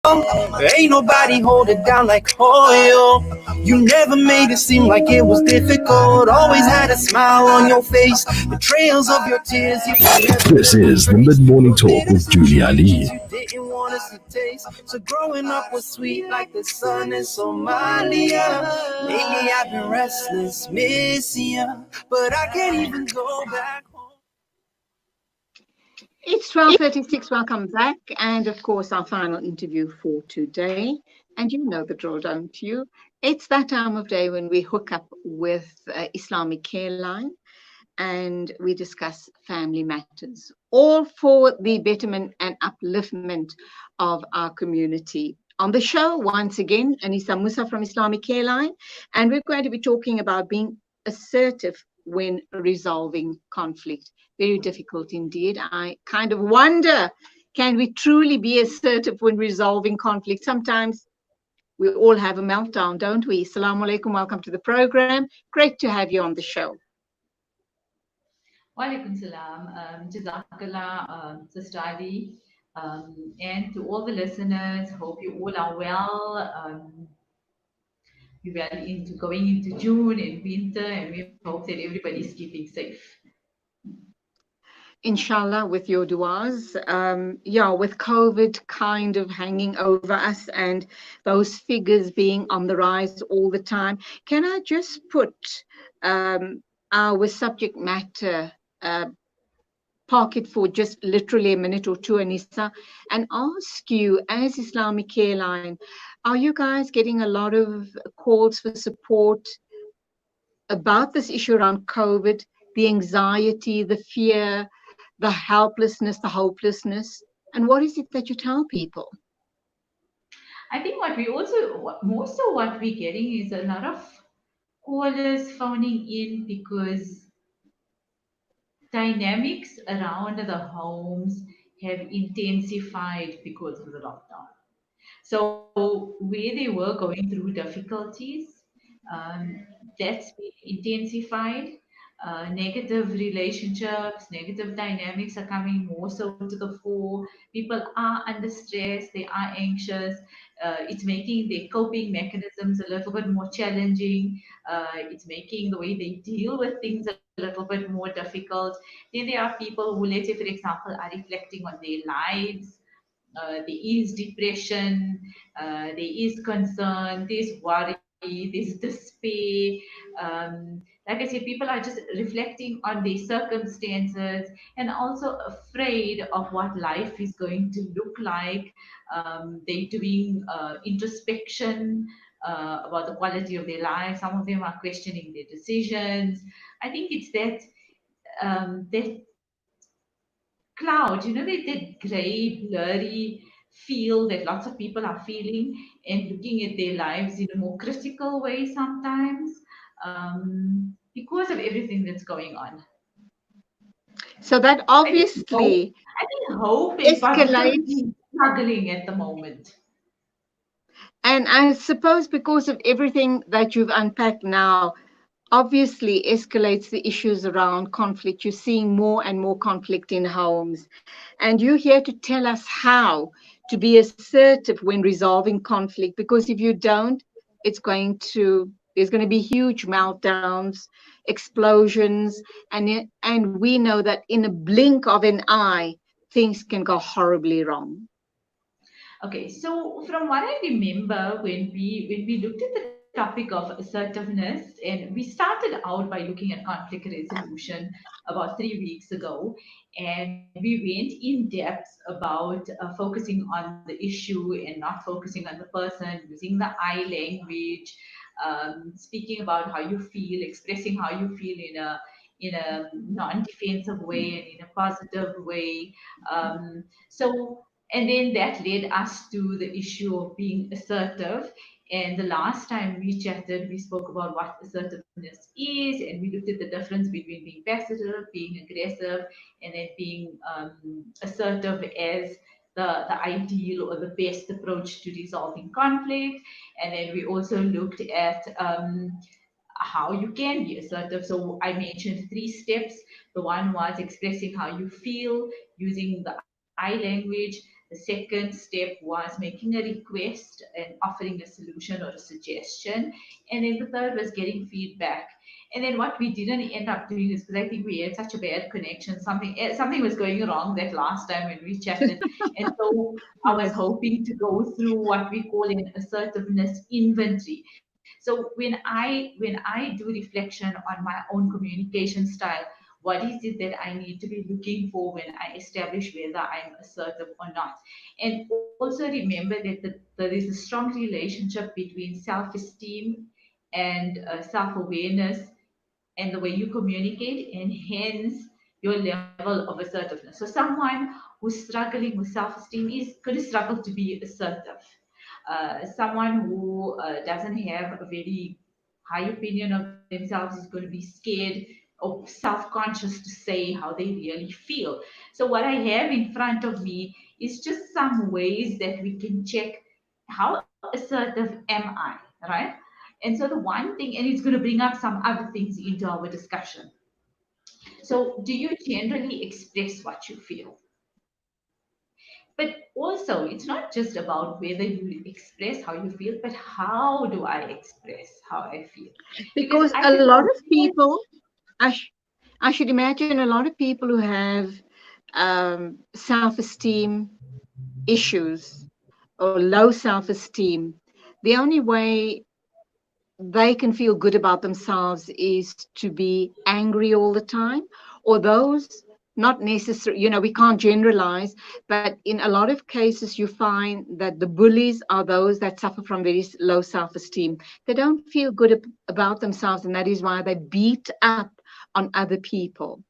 Ain't nobody hold it down like oil. You never made it seem like it was difficult. Always had a smile on your face. The trails of your tears. This is the Mid Morning Talk with Julia Lee. Didn't want us to taste. So growing up was sweet like the sun in Somalia. Lately I've been restless, missing you, but I can't even go back home. It's 12:36. Welcome back, and of course, our final interview for today. And you know the drill, don't you? It's that time of day when we hook up with Islamic Careline, and we discuss family matters, all for the betterment and upliftment of our community. On the show, once again, Anisa Musa from Islamic Careline, and we're going to be talking about being assertive when resolving conflict. Very difficult indeed. I kind of wonder, can we truly be assertive when resolving conflict? Sometimes we all have a meltdown, don't we? Assalamu alaikum, welcome to the program. Great to have you on the show. Walaikum salam, Jazakallah, Sister Ali, and to all the listeners, hope you all are well. We're well going into June and winter, and we hope that everybody's keeping safe. Inshallah, with your du'as. With COVID kind of hanging over us and those figures being on the rise all the time, can I just put our subject matter, park it for just literally a minute or two, Anissa, and ask you, as Islamic Careline, are you guys getting a lot of calls for support about this issue around COVID, the anxiety, the fear, the helplessness, the hopelessness? And what is it that you tell people? I think most of what we're getting is a lot of callers phoning in because dynamics around the homes have intensified because of the lockdown. So where they were going through difficulties, that's been intensified. Negative relationships, negative dynamics are coming more so to the fore. People are under stress, they are anxious. It's making their coping mechanisms a little bit more challenging. It's making the way they deal with things a little bit more difficult. Then there are people who, let's say, for example, are reflecting on their lives. There is depression, there is concern, there's worry, there's despair. Like I said, people are just reflecting on their circumstances and also afraid of what life is going to look like. They're doing introspection about the quality of their life. Some of them are questioning their decisions. I think it's that cloud, that grey, blurry feel that lots of people are feeling and looking at their lives in a more critical way sometimes because of everything that's going on. So that obviously I think hope is escalates. Struggling at the moment. And I suppose because of everything that you've unpacked now, obviously escalates the issues around conflict. You're seeing more and more conflict in homes. And you're here to tell us how to be assertive when resolving conflict, because if you don't, there's going to be huge meltdowns, explosions, and we know that in a blink of an eye, things can go horribly wrong. Okay, so from what I remember, when we looked at the topic of assertiveness, and we started out by looking at conflict resolution about 3 weeks ago, and we went in depth about focusing on the issue and not focusing on the person, using the I language, speaking about how you feel, expressing how you feel in a non-defensive way and in a positive way. And then that led us to the issue of being assertive. And the last time we chatted, we spoke about what assertiveness is, and we looked at the difference between being passive, being aggressive, and then being assertive as the ideal or the best approach to resolving conflict. And then we also looked at how you can be assertive. So I mentioned 3 steps. The one was expressing how you feel using the I language. The second step was making a request and offering a solution or a suggestion. And then the third was getting feedback. And then what we didn't end up doing is, because I think we had such a bad connection, something was going wrong that last time when we chatted. And so I was hoping to go through what we call an assertiveness inventory. So when I do reflection on my own communication style, what is it that I need to be looking for when I establish whether I'm assertive or not? And also remember that there is a strong relationship between self-esteem and self-awareness and the way you communicate, and hence your level of assertiveness. So someone who's struggling with self-esteem is going to struggle to be assertive. Someone who doesn't have a very high opinion of themselves is going to be scared or self-conscious to say how they really feel. So what I have in front of me is just some ways that we can check how assertive am I, right? And so the one thing, and it's going to bring up some other things into our discussion. So do you generally express what you feel? But also, it's not just about whether you express how you feel, but how do I express how I feel? Because Because I a can lot of compare. people, I, I should imagine a lot of people who have self-esteem issues or low self-esteem, the only way they can feel good about themselves is to be angry all the time, or those, not necessarily, we can't generalize, but in a lot of cases you find that the bullies are those that suffer from very low self-esteem. They don't feel good about themselves, and that is why they beat up on other people.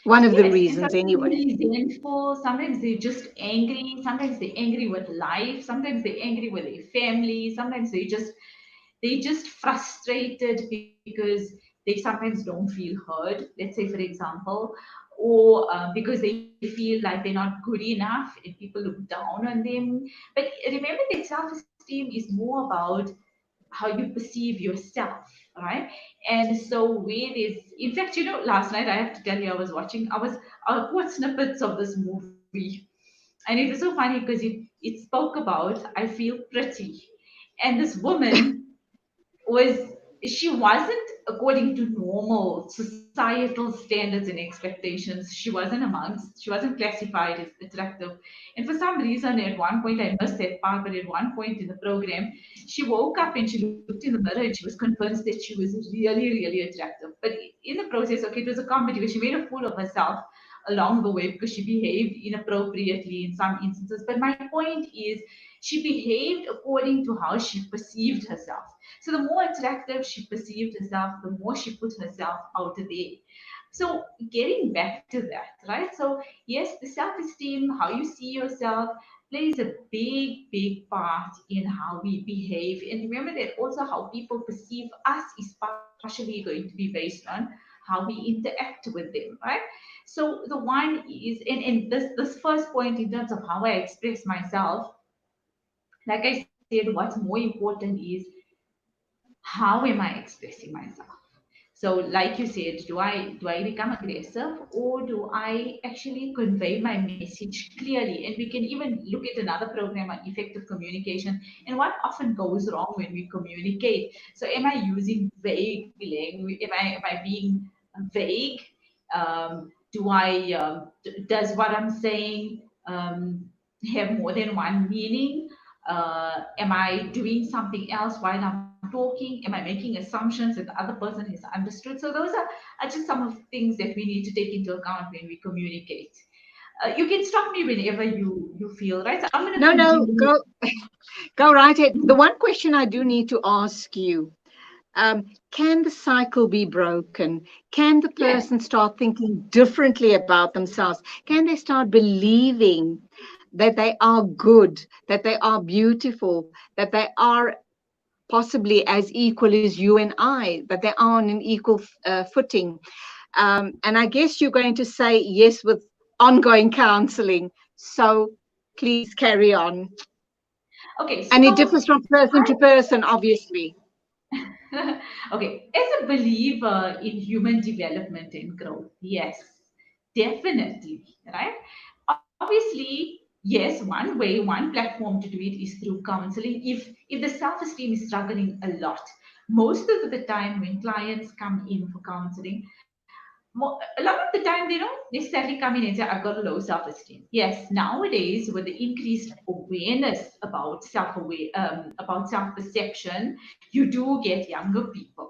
One of the Yes, and reasons sometimes anyway. they're resentful, sometimes they're just angry, sometimes they're angry with life, sometimes they're angry with their family, sometimes they just frustrated because they sometimes don't feel heard, let's say, for example, or because they feel like they're not good enough and people look down on them. But remember that self-esteem is more about how you perceive yourself, right? And so where there's, in fact, last night I have to tell you, I caught snippets of this movie, and it was so funny because it spoke about I feel pretty, and this woman was she wasn't according to normal societal standards and expectations. She wasn't classified as attractive. And for some reason, at one point, I missed that part, but at one point in the program, she woke up and she looked in the mirror and she was convinced that she was really, really attractive. But in the process, okay, it was a comedy where she made a fool of herself along the way because she behaved inappropriately in some instances. But my point is, she behaved according to how she perceived herself. So the more attractive she perceived herself, the more she put herself out there. So getting back to that, right? So yes, the self-esteem, how you see yourself, plays a big part in how we behave. And remember that also how people perceive us is partially going to be based on how we interact with them, right? So the one is, and this first point in terms of how I express myself, like I said, what's more important is how am I expressing myself? So, like you said, do I become aggressive, or do I actually convey my message clearly? And we can even look at another program on effective communication and what often goes wrong when we communicate. So, am I using vague language? Am I being vague? Do I does what I'm saying have more than one meaning? Am I doing something else while I'm talking? Am I making assumptions that the other person has understood? So those are just some of the things that we need to take into account when we communicate. You can stop me whenever you feel, right? So I'm going to No, no, continue. go right ahead. The one question I do need to ask you, can the cycle be broken? Can the Yes. person start thinking differently about themselves? Can they start believing that they are good, that they are beautiful, that they are possibly as equal as you and I, that they are on an equal footing? And I guess you're going to say yes with ongoing counseling. So please carry on. Okay. And it So differs from person to person, obviously. okay, as a believer in human development and growth, yes, definitely, right? Obviously, yes, one way, one platform to do it is through counseling. If the self-esteem is struggling a lot, most of the time when clients come in for counseling, a lot of the time they don't necessarily come in and say, I've got a low self-esteem. Yes, nowadays with the increased awareness about self-perception, you do get younger people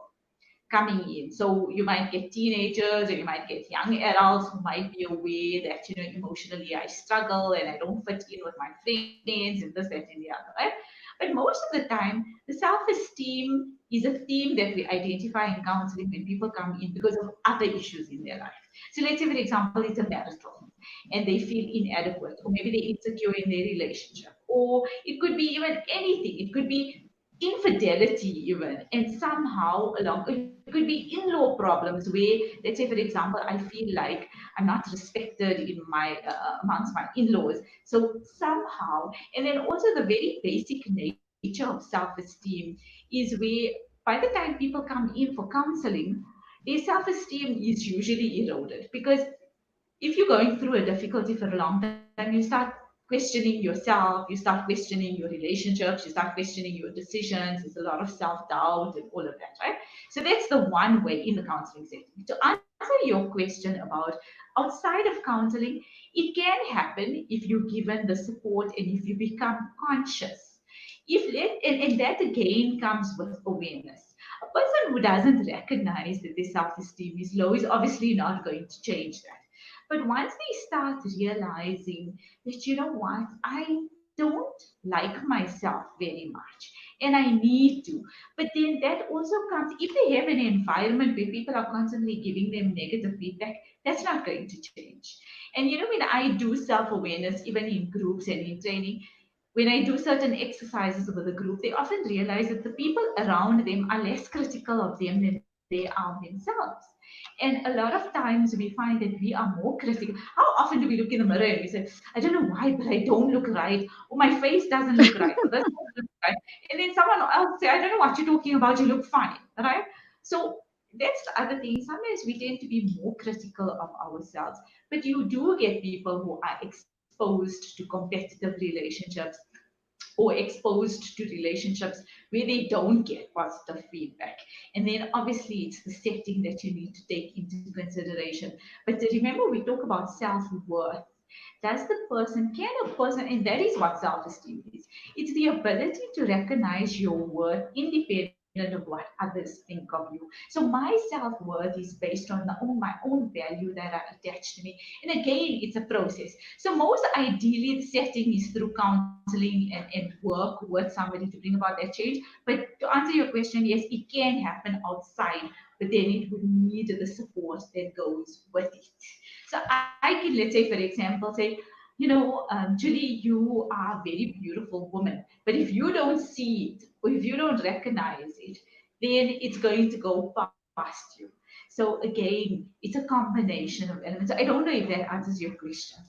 coming in. So you might get teenagers or you might get young adults who might be aware that, emotionally I struggle and I don't fit in with my friends and this, that, and the other, right? But most of the time, the self-esteem is a theme that we identify in counseling when people come in because of other issues in their life. So let's say, for example, it's a marital and they feel inadequate, or maybe they're insecure in their relationship, or it could be even anything. It could be infidelity even, and somehow along it could be in-law problems where, let's say for example, I feel like I'm not respected in my amongst my in-laws. So somehow, and then also the very basic nature of self-esteem is where by the time people come in for counseling, their self-esteem is usually eroded, because if you're going through a difficulty for a long time, you start questioning yourself, you start questioning your relationships, you start questioning your decisions. There's a lot of self-doubt and all of that, right? So that's the one way in the counseling setting. To answer your question about outside of counseling, it can happen if you're given the support and if you become conscious. And that again comes with awareness. A person who doesn't recognize that their self-esteem is low is obviously not going to change that. But once they start realizing that, you know what, I don't like myself very much and I need to. But then that also comes, if they have an environment where people are constantly giving them negative feedback, that's not going to change. And when I do self awareness, even in groups and in training, when I do certain exercises with a group, they often realize that the people around them are less critical of them than they are themselves. And a lot of times we find that we are more critical. How often do we look in the mirror and we say, I don't know why, but I don't look right, or my face doesn't look right, or this doesn't look right. And then someone else say, I don't know what you're talking about, you look fine, right? So that's the other thing. Sometimes we tend to be more critical of ourselves, but you do get people who are exposed to competitive relationships or exposed to relationships where they don't get positive feedback. And then obviously it's the setting that you need to take into consideration. But remember, we talk about self-worth. Does the person, can a person, and that is what self-esteem is. It's the ability to recognize your worth independent of what others think of you. So my self-worth is based on my own value that are attached to me. And again, it's a process. So most ideally the setting is through counseling and work with somebody to bring about that change. But to answer your question, yes, it can happen outside, but then it would need the support that goes with it. So I can, let's say, for example, say, Julie, you are a very beautiful woman. But if you don't see it, or if you don't recognize it, then it's going to go past you. So again, it's a combination of elements. So I don't know if that answers your question.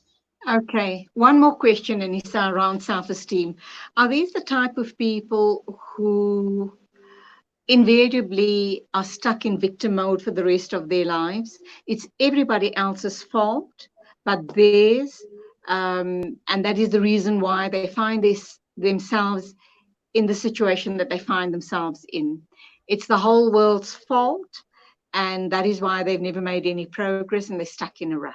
Okay, one more question, Anissa, around self-esteem. Are these the type of people who invariably are stuck in victim mode for the rest of their lives? It's everybody else's fault, but theirs, and that is the reason why they find themselves in the situation that they find themselves in. It's the whole world's fault, and that is why they've never made any progress and they're stuck in a rut.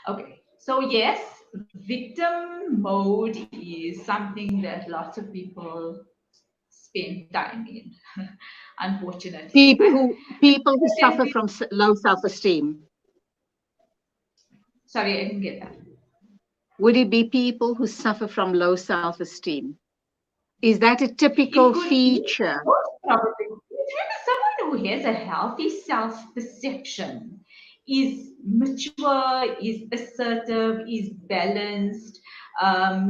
Okay, so yes, victim mode is something that lots of people spend time in, unfortunately. People who Then suffer from low self-esteem. sorry, I didn't get that. Would it be people who suffer from low self-esteem? Is that a It typical could be feature? most probably. Someone who has a healthy self-perception is mature, is assertive, is balanced.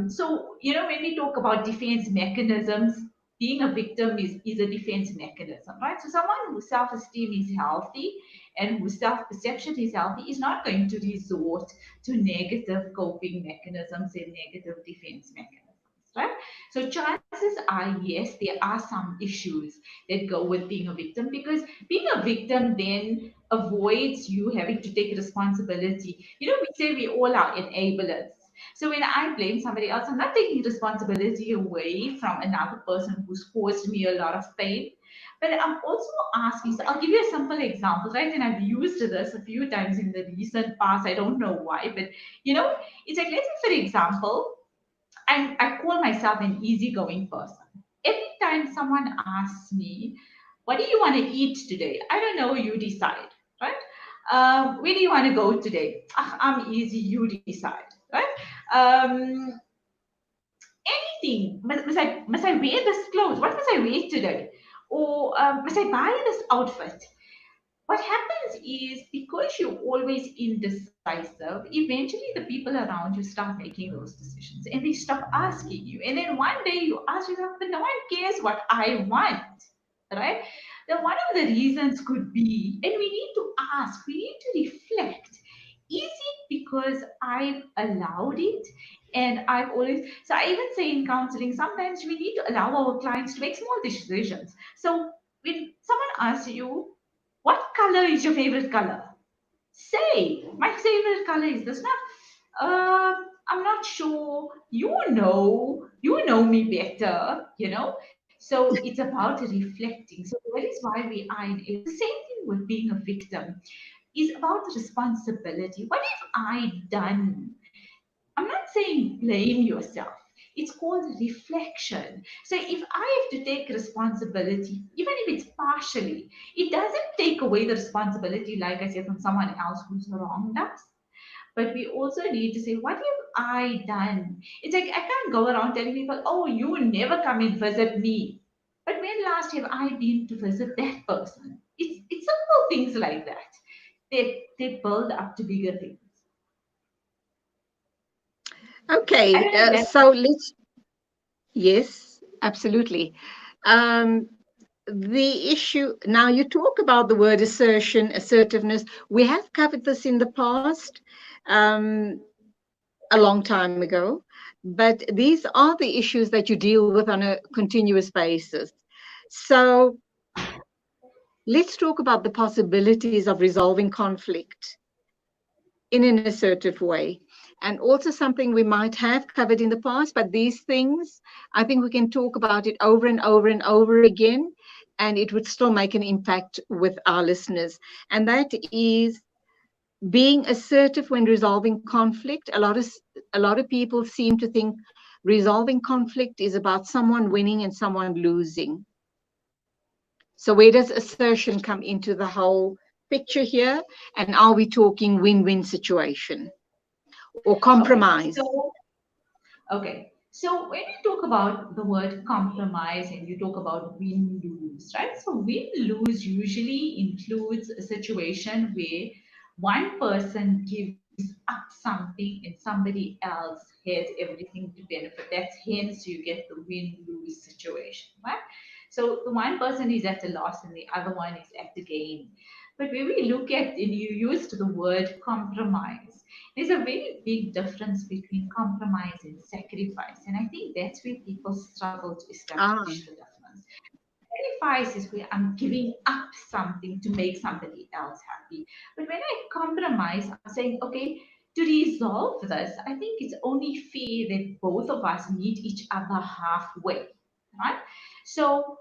So, when we talk about defense mechanisms, being a victim is a defense mechanism, right? So someone whose self-esteem is healthy and whose self-perception is healthy is not going to resort to negative coping mechanisms and negative defense mechanisms, right? So chances are, yes, there are some issues that go with being a victim, because being a victim then avoids you having to take responsibility. We say we all are enablers. So when I blame somebody else, I'm not taking responsibility away from another person who's caused me a lot of pain. But I'm also asking, so I'll give you a simple example, right? And I've used this a few times in the recent past. I don't know why, but it's like, let's say, for example, I call myself an easygoing person. Every time someone asks me, what do you want to eat today? I don't know, you decide, right? Where do you want to go today? Ah, I'm easy, you decide, right? Um, Anything. Must I wear this clothes? What must I wear today? Or must I buy this outfit? What happens is, because you're always indecisive, eventually the people around you start making those decisions and they stop asking you. And then one day you ask yourself, but no one cares what I want, right? Then one of the reasons could be, and we need to ask, we need to reflect. Is it because I've allowed it? And I've always, so I even say in counseling, sometimes we need to allow our clients to make small decisions. So when someone asks you, what color is your favorite color? Say, my favorite color is this. Not, I'm not sure. You know me better. So it's about reflecting. So that is why we are in it. The same thing with being a victim is about responsibility. What have I done? I'm not saying blame yourself. It's called reflection. So if I have to take responsibility, even if it's partially, it doesn't take away the responsibility, like I said, from someone else who's wronged us. But we also need to say, what have I done? It's like I can't go around telling people, oh, you never come and visit me. But when last have I been to visit that person? It's simple things like that. They build up to bigger things. I Okay, don't know if that. so let's, yes, absolutely. Um, the issue now, you talk about the word assertion, assertiveness. We have covered this in the past, um, a long time ago, but these are the issues that you deal with on a continuous basis. So let's talk about the possibilities of resolving conflict in an assertive way. And also something we might have covered in the past, but these things, I think we can talk about it over and over and over again, and it would still make an impact with our listeners. And that is being assertive when resolving conflict. A lot of people seem to think resolving conflict is about someone winning and someone losing. So where does assertion come into the whole picture here? And are we talking win-win situation or Okay, compromise? okay. So when you talk about the word compromise and you talk about win-lose, right? So win-lose usually includes a situation where one person gives up something and somebody else has everything to benefit. That's hence you get the win-lose situation, right? So the one person is at a loss and the other one is at the gain. But when we look at, and you used the word compromise, there's a very big difference between compromise and sacrifice. And I think that's where people struggle to Ah, establish the difference. Sacrifice is where I'm giving up something to make somebody else happy. But when I compromise, I'm saying, okay, to resolve this, I think it's only fair that both of us meet each other halfway. Right? So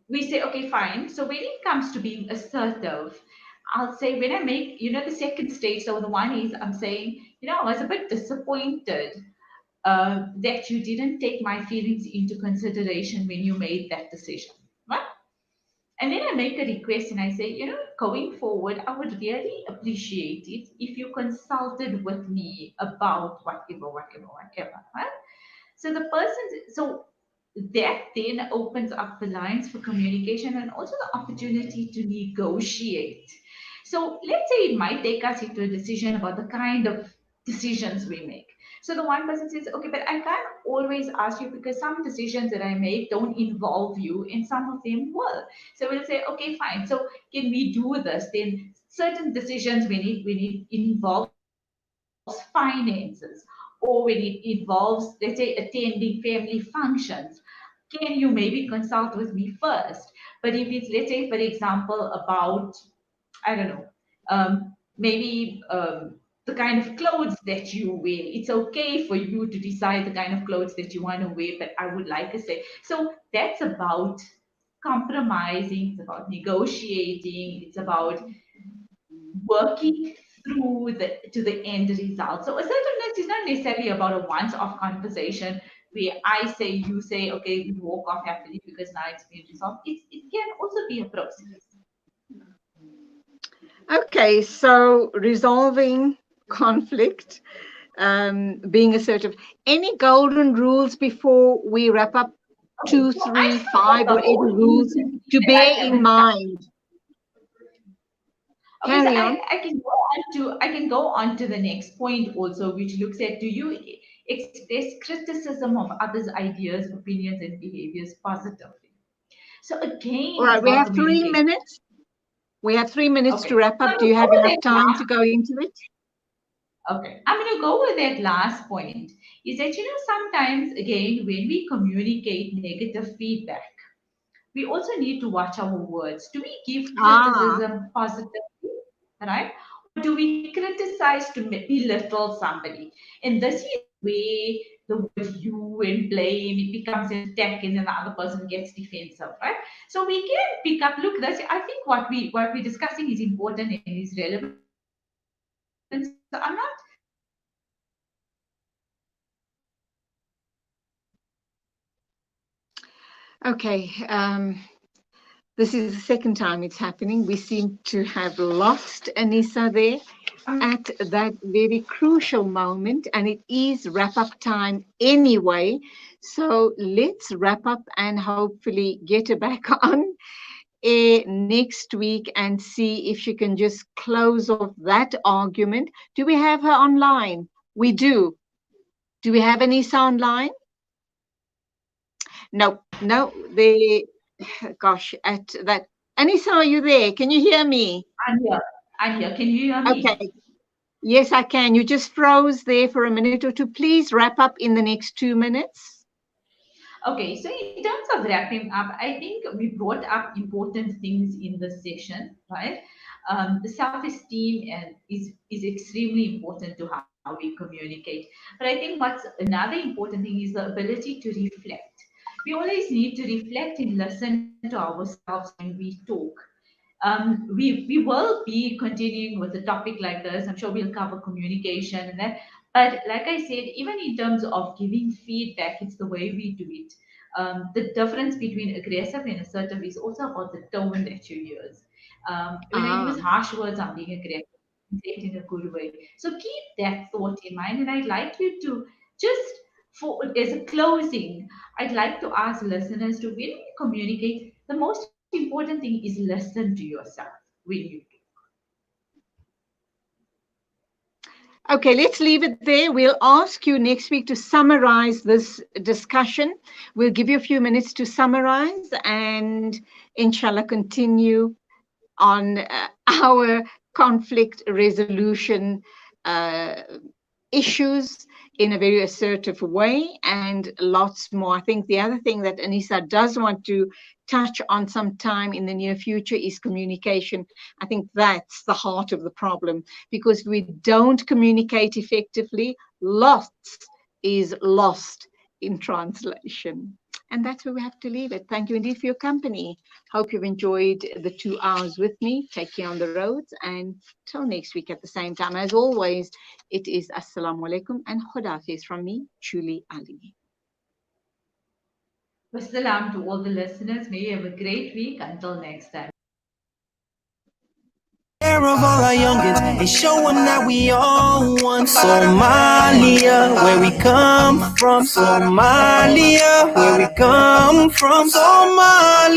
we say, okay, fine. So when it comes to being assertive, I'll say when I make, the second stage, so the one is I'm saying, I was a bit disappointed that you didn't take my feelings into consideration when you made that decision. Right? And then I make a request and I say, going forward, I would really appreciate it if you consulted with me about whatever. Right? So that then opens up the lines for communication and also the opportunity to negotiate. So let's say it might take us into a decision about the kind of decisions we make. So the one person says, okay, but I can't always ask you because some decisions that I make don't involve you and some of them will. So we'll say, okay, fine. So can we do this? Then certain decisions when it involves finances or when it involves, let's say, attending family functions, can you maybe consult with me first? But if it's, let's say, for example, about, I don't know, maybe the kind of clothes that you wear. It's okay for you to decide the kind of clothes that you want to wear, but I would like to say, so that's about compromising, it's about negotiating, it's about working through to the end result. So assertiveness is not necessarily about a once-off conversation where I say, you say, okay, we walk off happily because now it's been resolved. It can also be a process. Okay, so resolving conflict, being assertive. Any golden rules before we wrap up? Okay, 2, so I 3, spoke 5, of the whatever whole rules to that I bear in haven't touched. mind. Okay, so Carry on. I can go on to the next point also, which looks at, do you express criticism of others' ideas, opinions, and behaviors positively? So again, All it's right, we about have 3 communication. minutes. We have 3 minutes to Okay, wrap so up. I'm Do gonna you go have with enough that time to go into it? Okay, I'm going to go with that last point. Is that, sometimes again, when we communicate negative feedback, we also need to watch our words. Do we give Ah, criticism positively, right? Or do we criticize to belittle somebody? And this is where the word you and blame, it becomes an attack and then the other person gets defensive, right? So we can pick up, look, that's, I think what we're discussing is important and is relevant. So I'm not okay. This is the second time it's happening. We seem to have lost Anissa there at that very crucial moment, and it is wrap up time anyway. So let's wrap up and hopefully get her back on air next week and see if she can just close off that argument. Do we have her online? We do. Do we have Anissa online? No, no, gosh, at that. Anissa, are you there? Can you hear me? I'm here. I'm here. Can you hear Okay. me? Yes, I can. You just froze there for a minute or two. Please wrap up in the next 2 minutes. Okay, so in terms of wrapping up, I think we brought up important things in this session, right? The self-esteem and is extremely important to how we communicate. But I think what's another important thing is the ability to reflect. We always need to reflect and listen to ourselves when we talk. We will be continuing with a topic like this. I'm sure we'll cover communication and that. But like I said, even in terms of giving feedback, it's the way we do it. The difference between aggressive and assertive is also about the tone that you use. When I Ah, use harsh words, I'm being aggressive. Say it in a good way. So keep that thought in mind, and I'd like you to just for as a closing, I'd like to ask listeners to when we communicate, the most important thing is listen to yourself when you do. okay, let's leave it there. We'll ask you next week to summarize this discussion. We'll give you a few minutes to summarize and inshallah continue on our conflict resolution uh, issues in a very assertive way and lots more. I think the other thing that Anissa does want to touch on sometime in the near future is communication. I think that's the heart of the problem because we don't communicate effectively. Lots is lost in translation. And that's where we have to leave it. Thank you indeed for your company. Hope you've enjoyed the 2 hours with me, taking on the roads. And till next week at the same time, as always, it is Assalamu alaikum and Khudafiz from me, Julie Ali. Wassalam to all the listeners. May you have a great week. Until next time. Care of all our youngins and showing that we all one. Somalia, where we come from. Somalia, where we come from. Somalia.